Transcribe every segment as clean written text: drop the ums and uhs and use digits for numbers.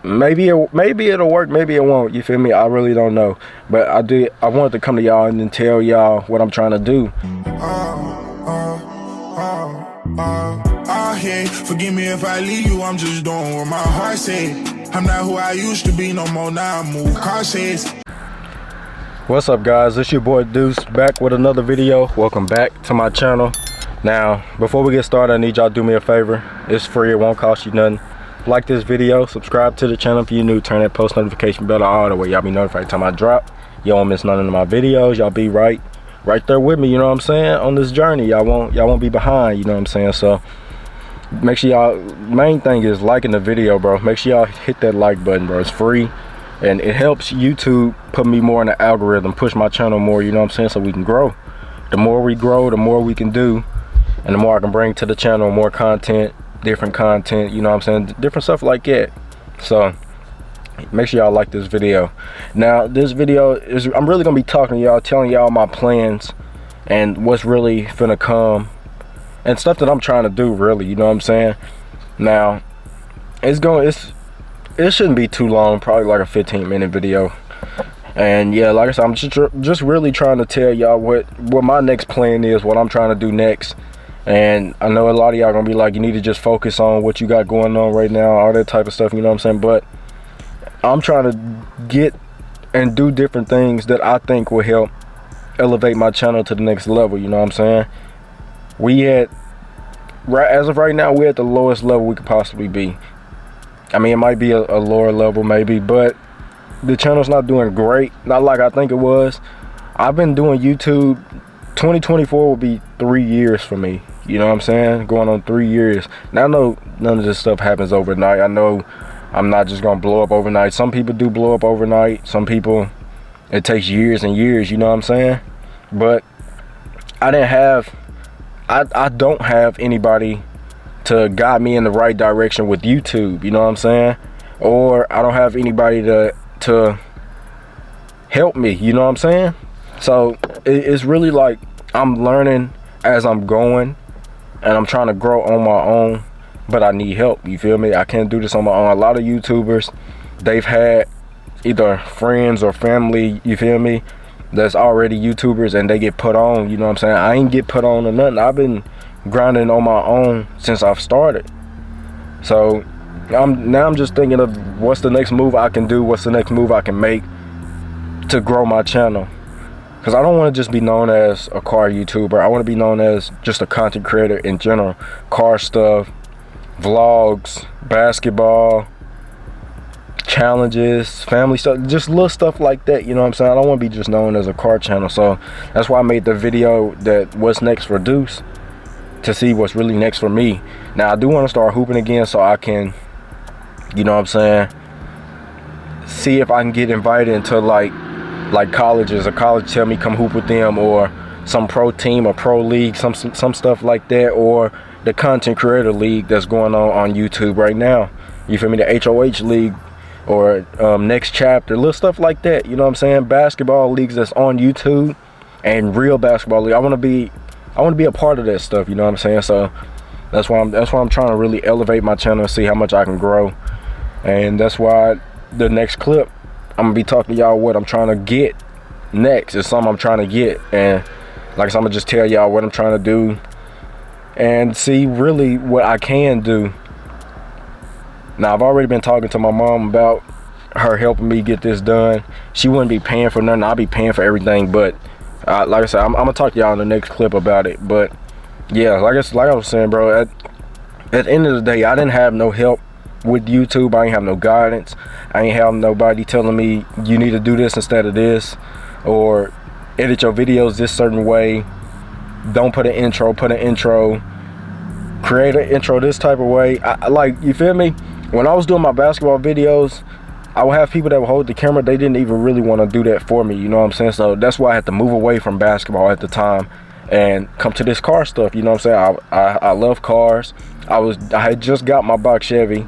maybe it'll work, maybe it won't, you feel me? I really don't know, but I wanted to come to y'all and then tell y'all what I'm trying to do. Hey, forgive me if I leave you, I'm just doing what my heart said. I'm not who I used to be no more, now I move cautious. What's up, guys? It's your boy Deuce, back with another video. Welcome back to my channel. Now, before we get started, I need y'all to do me a favor. It's free, it won't cost you nothing. Like this video, subscribe to the channel if you're new, turn that post notification bell on the way y'all be notified every time I drop. You won't miss none of my videos. Y'all be right there with me, you know what I'm saying, on this journey. Y'all won't be behind, you know what I'm saying? So make sure y'all, main thing is liking the video, bro. Make sure y'all hit that like button, bro. It's free and it helps YouTube put me more in the algorithm, push my channel more, you know what I'm saying, so we can grow. The more we grow, the more we can do, and the more I can bring to the channel, more content, different content, you know what I'm saying, different stuff like that. So make sure y'all like this video. Now this video is, I'm really gonna be talking to y'all, telling y'all my plans and what's really finna come and stuff that I'm trying to do, really, you know what I'm saying. Now it shouldn't be too long, probably like a 15-minute video. And yeah, like I said, I'm just really trying to tell y'all what my next plan is, what I'm trying to do next. And I know a lot of y'all gonna be like, you need to just focus on what you got going on right now, all that type of stuff, you know what I'm saying. But I'm trying to get and do different things that I think will help elevate my channel to the next level, you know what I'm saying. As of right now, we're at the lowest level we could possibly be. I mean, it might be a lower level maybe, but the channel's not doing great, not like I think it was. I've been doing YouTube. 2024 will be 3 years for me, you know what I'm saying, going on 3 years. Now I know none of this stuff happens overnight. I know I'm not just gonna blow up overnight. Some people do blow up overnight, some people it takes years and years, you know what I'm saying. But I don't have anybody to guide me in the right direction with YouTube, you know what I'm saying, or I don't have anybody to help me, you know what I'm saying. So it's really like I'm learning as I'm going, and I'm trying to grow on my own, but I need help, you feel me. I can't do this on my own. A lot of YouTubers, they've had either friends or family, you feel me, that's already YouTubers, and they get put on, you know what I'm saying. I ain't get put on or nothing. I've been grinding on my own since I've started. So I'm just thinking of what's the next move I can do, what's the next move I can make to grow my channel. Because I don't want to just be known as a car YouTuber. I want to be known as just a content creator in general. Car stuff, vlogs, basketball, challenges, family stuff, just little stuff like that, you know what I'm saying. I don't want to be just known as a car channel. So that's why I made the video that what's next for Deuce, to see what's really next for me. Now I do want to start hooping again, so I can, you know what I'm saying, see if I can get invited into like colleges, a college tell me come hoop with them, or some pro team or pro league, some stuff like that, or the content creator league that's going on YouTube right now, you feel me, the HOH league, or next chapter, little stuff like that, you know what I'm saying. Basketball leagues that's on YouTube, and real basketball league. I want to be a part of that stuff, you know what I'm saying. So that's why I'm trying to really elevate my channel and see how much I can grow. And that's why the next clip I'm gonna be talking to y'all what I'm trying to get next. It's something I'm trying to get, and like I said, I'm gonna just tell y'all what I'm trying to do and see really what I can do. Now I've already been talking to my mom about her helping me get this done. She wouldn't be paying for nothing, I'll be paying for everything, but like I said, I'm gonna talk to y'all in the next clip about it. But yeah, like I was saying, bro, at the end of the day, I didn't have no help with YouTube. I ain't have no guidance. I ain't have nobody telling me you need to do this instead of this, or edit your videos this certain way, don't put an intro, create an intro this type of way. I like, you feel me, when I was doing my basketball videos, I would have people that would hold the camera. They didn't even really want to do that for me, you know what I'm saying. So that's why I had to move away from basketball at the time and come to this car stuff, you know what I'm saying. I love cars. I had just got my box Chevy,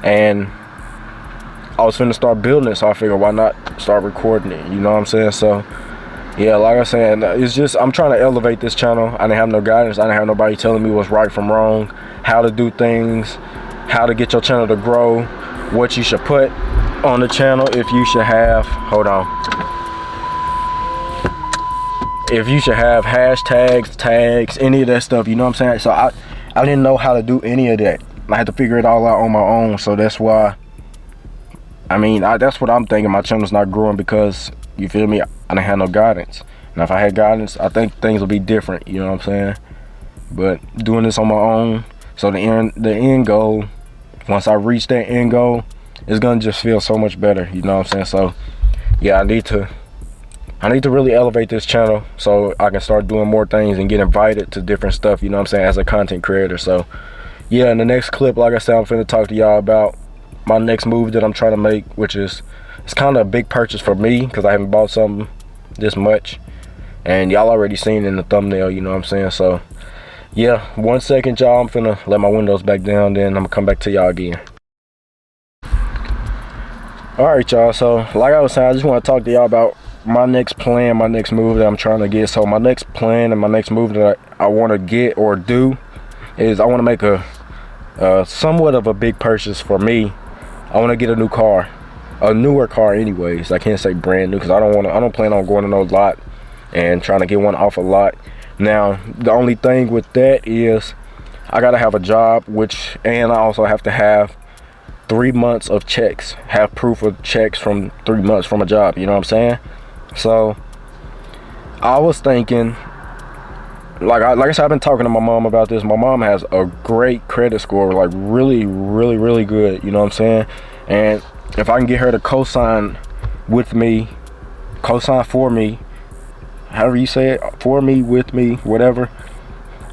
and I was finna start building it, so I figured why not start recording it, you know what I'm saying. So yeah, like I said, it's just I'm trying to elevate this channel. I didn't have no guidance. I didn't have nobody telling me what's right from wrong, how to do things, how to get your channel to grow, what you should put on the channel, if you should have, hold on, if you should have hashtags, tags, any of that stuff, you know what I'm saying? So I didn't know how to do any of that. I had to figure it all out on my own. So that's why, I mean, that's what I'm thinking. My channel's not growing because, you feel me, I didn't have no guidance. Now if I had guidance, I think things would be different, you know what I'm saying? But doing this on my own, so the end goal, once I reach that end goal, it's gonna just feel so much better, you know what I'm saying? So yeah, I need to really elevate this channel so I can start doing more things and get invited to different stuff, you know what I'm saying, as a content creator. So yeah, in the next clip, like I said, I'm finna talk to y'all about my next move that I'm trying to make, which is, it's kind of a big purchase for me because I haven't bought something this much, and y'all already seen it in the thumbnail, you know what I'm saying? So yeah, 1 second, y'all. I'm finna let my windows back down, then I'm gonna come back to y'all again. All right, y'all, so like I was saying, I just want to talk to y'all about my next plan, my next move that I'm trying to get. So my next plan and my next move that I want to get or do is, I want to make a somewhat of a big purchase for me. I want to get a new car, a newer car anyways. I can't say brand new because I don't plan on going to no lot and trying to get one off a lot. Now the only thing with that is I gotta have a job, and I also have to have 3 months of checks, have proof of checks from 3 months from a job, you know what I'm saying? So I was thinking, like I said, I've been talking to my mom about this. My mom has a great credit score, like really good, you know what I'm saying? And if I can get her to co-sign with me, co-sign for me, however you say it, for me, with me, whatever,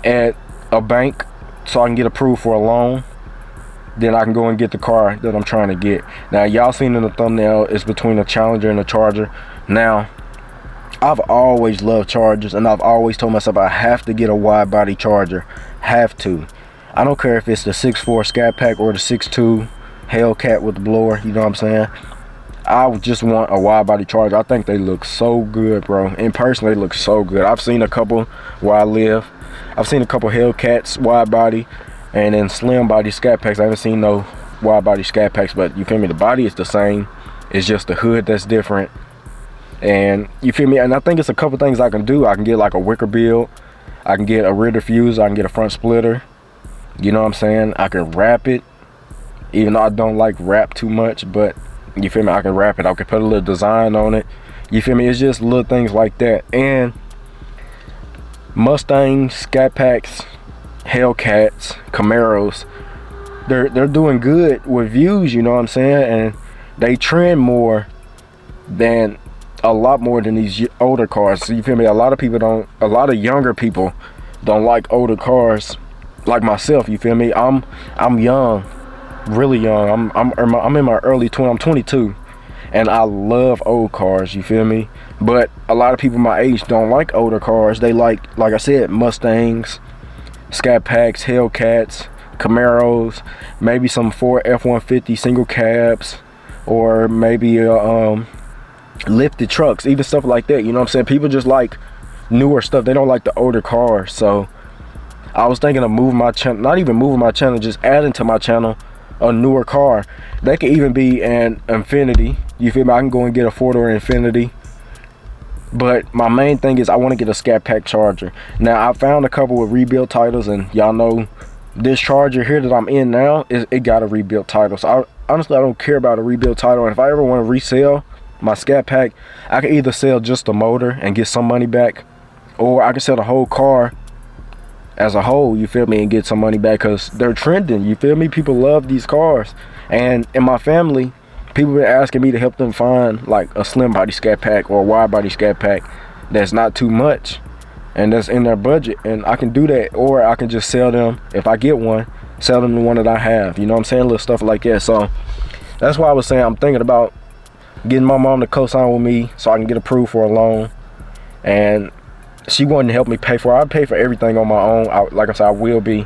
at a bank, so I can get approved for a loan, then I can go and get the car that I'm trying to get. Now y'all seen in the thumbnail, it's between a Challenger and a Charger. Now I've always loved Chargers, and I've always told myself I have to get a wide body Charger, have to. I don't care if it's the 6.4 Scat Pack or the 6.2 Hellcat with the blower, you know what I'm saying? I just want a wide body Charger. I think they look so good, bro. In person, they look so good. I've seen a couple where I live. I've seen a couple Hellcats wide body, and then slim body Scat Packs. I haven't seen no wide body Scat Packs, but you feel me? The body is the same. It's just the hood that's different. And you feel me? And I think it's a couple things I can do. I can get like a wicker build. I can get a rear diffuser. I can get a front splitter. You know what I'm saying? I can wrap it, even though I don't like wrap too much, but you feel me? I can wrap it. I can put a little design on it. You feel me? It's just little things like that. And Mustangs, Scat Packs, Hellcats, Camaros, they're doing good with views, you know what I'm saying? And they trend more than, a lot more than these older cars. So you feel me? A lot of younger people don't like older cars like myself, you feel me? I'm young, really young. I'm in my early 20s. I'm 22, and I love old cars, you feel me? But a lot of people my age don't like older cars. They like I said, Mustangs, Scat Packs, Hellcats, Camaros, maybe some Ford F-150 single cabs, or maybe lifted trucks, even stuff like that, you know what I'm saying? People just like newer stuff. They don't like the older cars. So I was thinking of moving my channel, not even moving my channel, just adding to my channel a newer car. They could even be an Infinity, you feel me? I can go and get a 4-door Infinity, but my main thing is I want to get a Scat Pack Charger. Now I found a couple with rebuilt titles, and y'all know this Charger here that I'm in now, it got a rebuilt title. So honestly, I don't care about a rebuilt title. And if I ever want to resell my Scat Pack, I can either sell just the motor and get some money back, or I can sell the whole car as a whole, you feel me, and get some money back, because they're trending, you feel me? People love these cars. And in my family, people been asking me to help them find like a slim body Scat Pack or a wide body Scat Pack that's not too much and that's in their budget, and I can do that. Or I can just sell them, if I get one, sell them the one that I have, you know what I'm saying? Little stuff like that. So that's why I was saying I'm thinking about getting my mom to co-sign with me so I can get approved for a loan, and she wanted to help me pay for it. I pay for everything on my own. Like I said, I will be,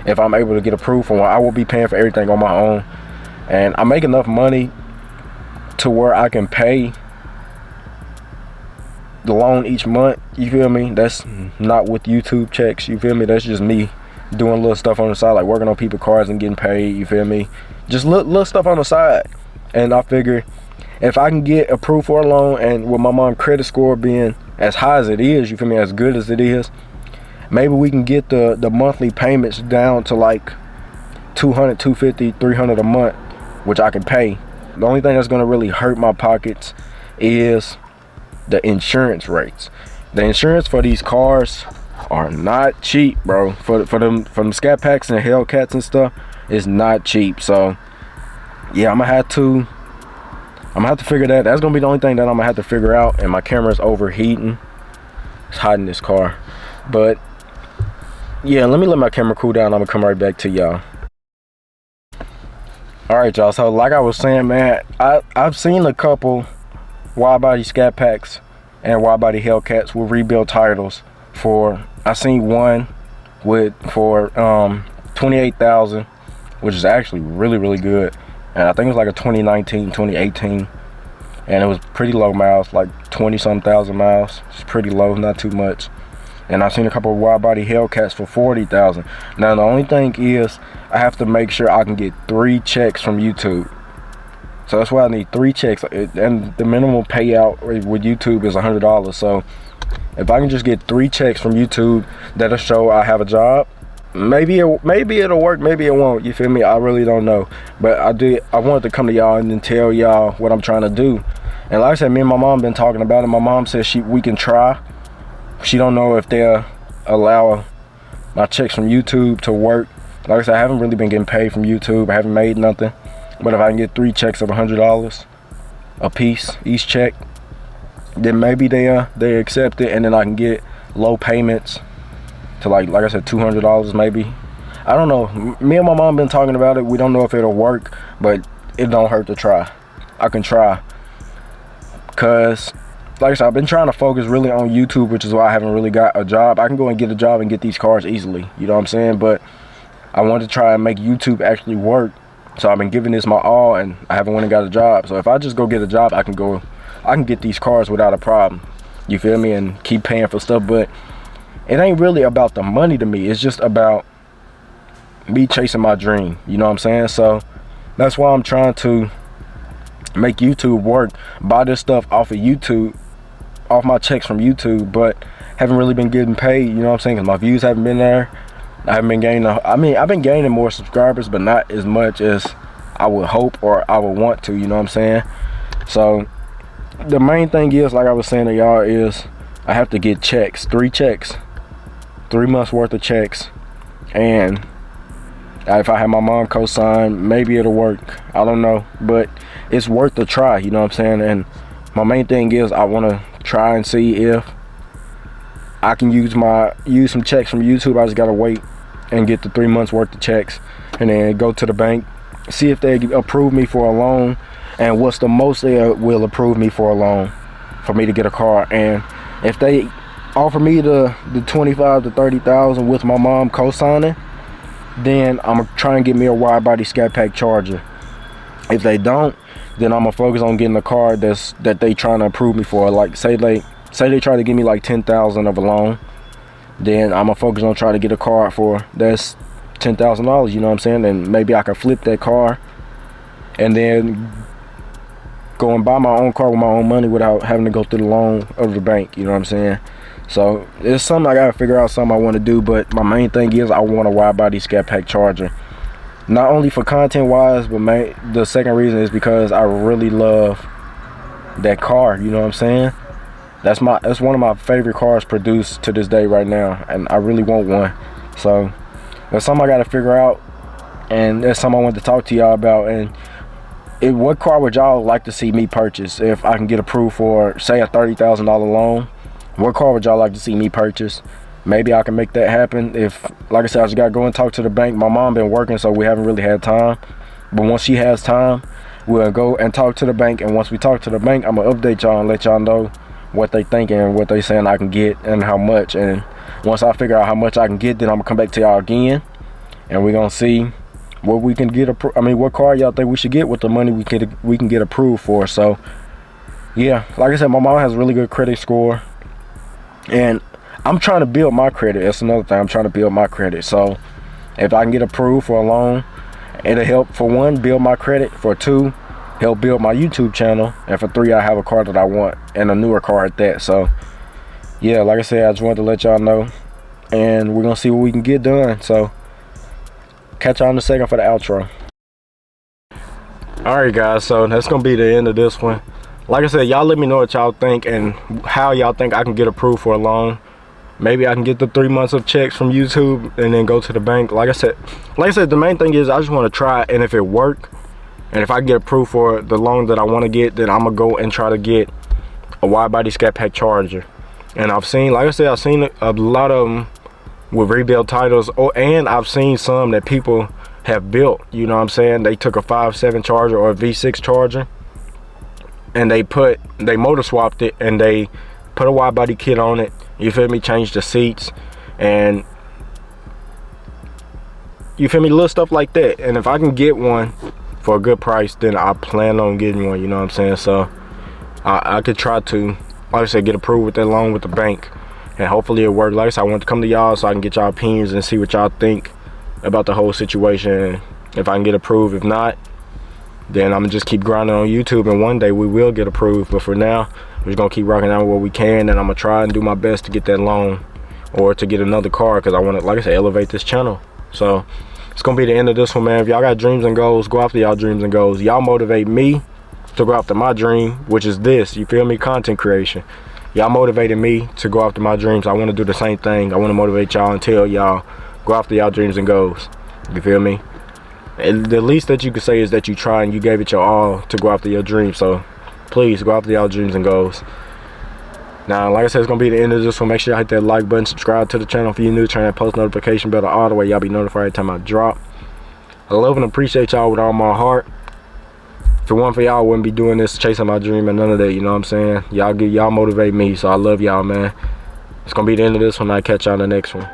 if I'm able to get approved for one, I will be paying for everything on my own. And I make enough money to where I can pay the loan each month, you feel me? That's not with YouTube checks, you feel me? That's just me doing little stuff on the side, like working on people's cars and getting paid, you feel me? Just little stuff on the side. And I figure if I can get approved for a loan, and with my mom's credit score being as high as it is, you feel me, as good as it is, maybe we can get the monthly payments down to like $200, $250, $300 a month, which I can pay. The only thing that's gonna really hurt my pockets is the insurance rates. The insurance for these cars are not cheap, bro. For them scat packs and hellcats and stuff, it's not cheap. So yeah, I'm gonna have to figure that. That's gonna be the only thing that I'm gonna have to figure out. And my camera's overheating. It's hot in this car. But yeah, let me let my camera cool down. I'm gonna come right back to y'all. All right, y'all, so like I was saying, man, I've seen a couple wide body scat packs and wide body hellcats with rebuild titles for, I seen one for 28,000, which is actually really good. And I think it was like a 2019, 2018, and it was pretty low miles, like 20-some thousand miles. It's pretty low, not too much. And I've seen a couple of wide body hellcats for 40,000. Now the only thing is, I have to make sure I can get 3 checks from YouTube. So that's why I need 3 checks, and the minimum payout with YouTube is $100. So if I can just get 3 checks from YouTube, that'll show I have a job. Maybe it'll work, maybe it won't, you feel me? I really don't know. But I wanted to come to y'all and then tell y'all what I'm trying to do. And like I said, me and my mom been talking about it. My mom says we can try. She don't know if they'll allow my checks from YouTube to work. Like I said, I haven't really been getting paid from YouTube. I haven't made nothing. But if I can get 3 checks of $100 a piece, each check, then maybe they accept it, and then I can get low payments to like I said, $200 maybe. I don't know. Me and my mom been talking about it. We don't know if it'll work, but it don't hurt to try. I can try. Cause like I said, I've been trying to focus really on YouTube, which is why I haven't really got a job. I can go and get a job and get these cars easily, you know what I'm saying? But I want to try and make YouTube actually work. So I've been giving this my all, and I haven't went and got a job. So if I just go get a job, I can get these cars without a problem. You feel me? And keep paying for stuff. But it ain't really about the money to me. It's just about me chasing my dream. You know what I'm saying? So that's why I'm trying to make YouTube work. Buy this stuff off of YouTube, off my checks from YouTube, but haven't really been getting paid. You know what I'm saying? Because my views haven't been there. I haven't been gaining. I've been gaining more subscribers, but not as much as I would hope or I would want to. You know what I'm saying? So the main thing is, like I was saying to y'all, is I have to get checks, 3 checks, 3 months worth of checks, and if I have my mom co-sign, maybe it'll work. I don't know, but it's worth the try. You know what I'm saying? And my main thing is I want to try and see if I can use some checks from YouTube. I just gotta wait and get the 3 months worth of checks, and then go to the bank, see if they approve me for a loan, and what's the most they will approve me for a loan for me to get a car. And if they offer me the 25 to 30,000 with my mom co-signing, then I'm gonna try and get me a wide body scat pack Charger. If they don't, then I'm gonna focus on getting a car that they trying to approve me for. Like say they try to give me like 10,000 of a loan, then I'm gonna focus on trying to get a car for that's $10,000. You know what I'm saying? And maybe I can flip that car and then go and buy my own car with my own money without having to go through the loan of the bank. You know what I'm saying? So it's something I gotta figure out, something I want to do. But my main thing is I want a wide body scat pack Charger, not only for content wise, but the second reason is because I really love that car. You know what I'm saying? That's one of my favorite cars produced to this day right now, and I really want one. So that's something I got to figure out, and that's something I want to talk to y'all about. And what car would y'all like to see me purchase if I can get approved for, say, a $30,000 loan? What car would y'all like to see me purchase? Maybe I can make that happen. If, like I said, I just got to go and talk to the bank. My mom been working, so we haven't really had time. But once she has time, we'll go and talk to the bank. And once we talk to the bank, I'm going to update y'all and let y'all know what they thinking and what they saying I can get and how much. And once I figure out how much I can get, then I'm gonna come back to y'all again, and we're gonna see what we can get what car y'all think we should get with the money we can get approved for. So yeah, like I said, my mom has a really good credit score, and I'm trying to build my credit. That's another thing, I'm trying to build my credit. So If I can get approved for a loan, it'll help, for one, build my credit, for two, help build my YouTube channel, and for three, I have a car that I want, and a newer car at that. So yeah, like I said, I just wanted to let y'all know, and we're gonna see what we can get done. So catch y'all in a second for the outro. Alright guys, so that's gonna be the end of this one. Like I said, y'all let me know what y'all think and how y'all think I can get approved for a loan. Maybe I can get the 3 months of checks from YouTube and then go to the bank. Like I said, the main thing is I just want to try it, and if it work, and if I get approved for the loan that I want to get, then I'm gonna go and try to get a wide body scat pack Charger. And I've seen, like I said, I've seen a lot of them with rebuild titles, and I've seen some that people have built, you know what I'm saying? They took a 5.7 Charger or a V6 Charger, and they motor swapped it, and they put a wide body kit on it, you feel me, changed the seats, and you feel me, little stuff like that. And if I can get one for a good price, then I plan on getting one, you know what I'm saying? So I could try to, like I said, get approved with that loan with the bank, and hopefully it works. Like I said, I want to come to y'all so I can get y'all opinions and see what y'all think about the whole situation. If I can get approved, if not, then I'm gonna just keep grinding on YouTube, and one day we will get approved. But for now, we're just gonna keep rocking out what we can, and I'm gonna try and do my best to get that loan or to get another car, because I want to, like I said, elevate this channel. So it's gonna be the end of this one, man. If y'all got dreams and goals, go after y'all dreams and goals. Y'all motivate me to go after my dream, which is this, you feel me, content creation. Y'all motivated me to go after my dreams. I want to do the same thing. I want to motivate y'all and tell y'all, go after y'all dreams and goals, you feel me? And the least that you can say is that you try and you gave it your all to go after your dreams. So please go after y'all dreams and goals. Now, like I said, it's gonna be the end of this one. Make sure y'all hit that like button, subscribe to the channel if you're new, turn that post notification bell all the way, y'all be notified every time I drop. I love and appreciate y'all with all my heart. If it wasn't for y'all, I wouldn't be doing this, chasing my dream and none of that, you know what I'm saying? Y'all motivate me, so I love y'all, man. It's gonna be the end of this one. I'll catch y'all in the next one.